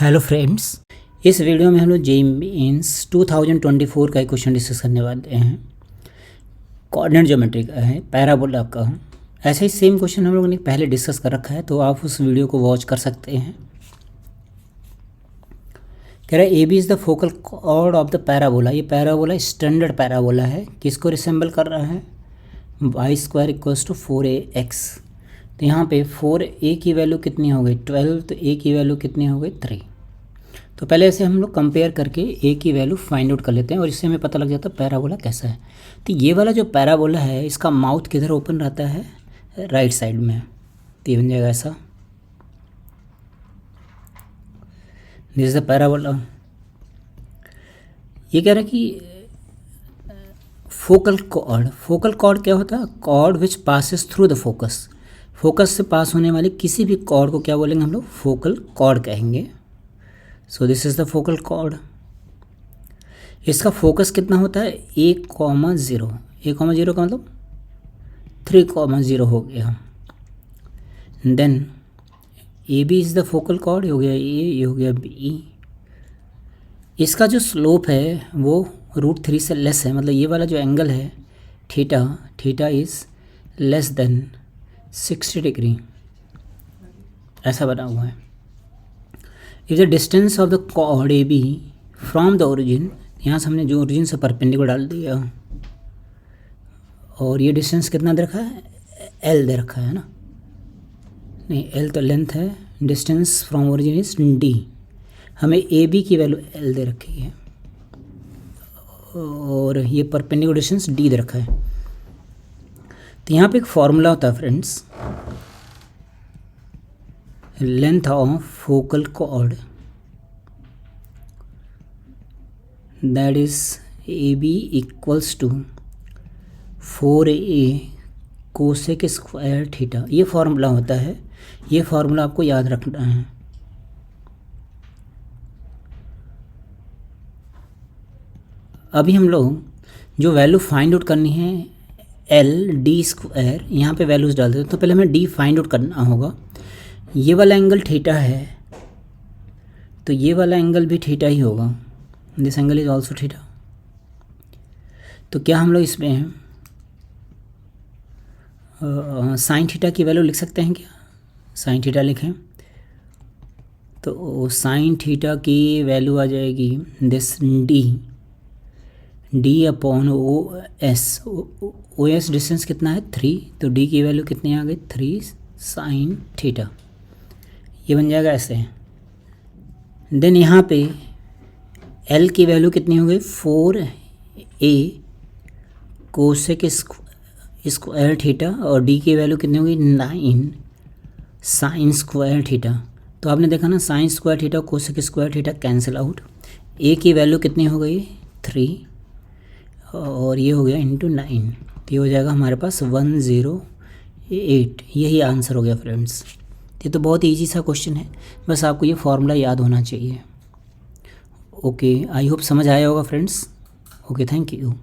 Hello friends, इस video में हम लोग जेईई मेंस 2024 का एक क्वेश्चन डिस्कस करने वाले हैं। कोऑर्डिनेट ज्योमेट्री का है, पैराबोला का। ऐसा ही सेम क्वेश्चन हम लोगों ने पहले डिस्कस कर रखा है, तो आप उस वीडियो को वॉच कर सकते हैं। कह रहा है A B is the focal chord of the parabola. ये पैराबोला स्टैंडर्ड पैराबोला है, किसको रिसेंबल कर रहा है? y² equals to 4ax। तो यहाँ पे 4a की वैल्यू कितनी हो गई 12, तो a की वैल्यू कितनी हो गई 3। तो पहले ऐसे हम लोग कंपेयर करके a की वैल्यू फाइंड आउट कर लेते हैं और इससे हमें पता लग जाता है पैराबोला कैसा है। तो ये वाला जो पैराबोला है, इसका माउथ किधर ओपन रहता है? राइट साइड में। तो ये बन जाएगा ऐसा, दिस इज द पैराबोला। ये कह रहा है कि फोकल कॉर्ड क्या होता है? Chord which passes through the focus. Focus से पास होने वाले किसी भी कॉर्ड को क्या बोलेंगे हम लोग? फोकल कॉर्ड कहेंगे। So this is the focal cord. इसका फोकस कितना होता है? 1,0। 1,0 का मतलब 3,0 हो गया। Then A B is the focal chord, हो गया ये हो गया बी। इसका जो स्लोप है वो √3 से लेस है, मतलब ये वाला जो एंगल है theta is less than 60 degree, ऐसा बना हुआ है। If the distance of the chord A B from the origin, यहाँ से हमने जो ओरिजिन से परपेंडिकुलर डाल दिया, और ये डिस्टेंस कितना दे रखा है? एल दे रखा है ना, नहीं एल तो लेंथ है, distance from origin is D. हमें ए बी की वैल्यू एल दे रखी है और ये परपेंडिकुलर डिस्टेंस डी दे रखा है। तो यहाँ पे एक फॉर्मूला होता है friends, length of focal chord, that is A B equals to 4a cosec square theta. ये फॉर्मूला होता है, ये फॉर्मूला आपको याद रखना है। अभी हम लोग जो वैल्यू फाइंड आउट करनी है LD², यहाँ पे वैल्यूज़ डाल देते हैं। तो पहले हमें D फाइंड आउट करना होगा। ये वाला एंगल थीटा है, तो ये वाला एंगल भी थीटा ही होगा, this angle is also theta. तो क्या हम लोग इसमें साइन थीटा की वैल्यू लिख सकते हैं क्या? साइन थीटा लिखें तो साइन थीटा की वैल्यू आ जाएगी this D upon OS distance कितना है 3, तो डी की वैल्यू कितनी आ गई 3 साइन थीटा। ये बन जाएगा ऐसे। देन यहाँ पे एल की वैल्यू कितनी हो गई 4a कोसेक स्क्वायर थीटा, और डी की वैल्यू कितनी हो गई 9 साइन स्क्वायर थीटा। तो आपने देखा ना, sine square theta cosec square theta cancel out. A की वैल्यू कितनी हो गई 3 और ये हो गया इंटू 9, तो ये हो जाएगा हमारे पास 108। यही आंसर हो गया फ्रेंड्स। ये तो बहुत ईजी सा क्वेश्चन है, बस आपको ये फॉर्मूला याद होना चाहिए। ओके, आई होप समझ आया होगा फ्रेंड्स। Okay, thank you.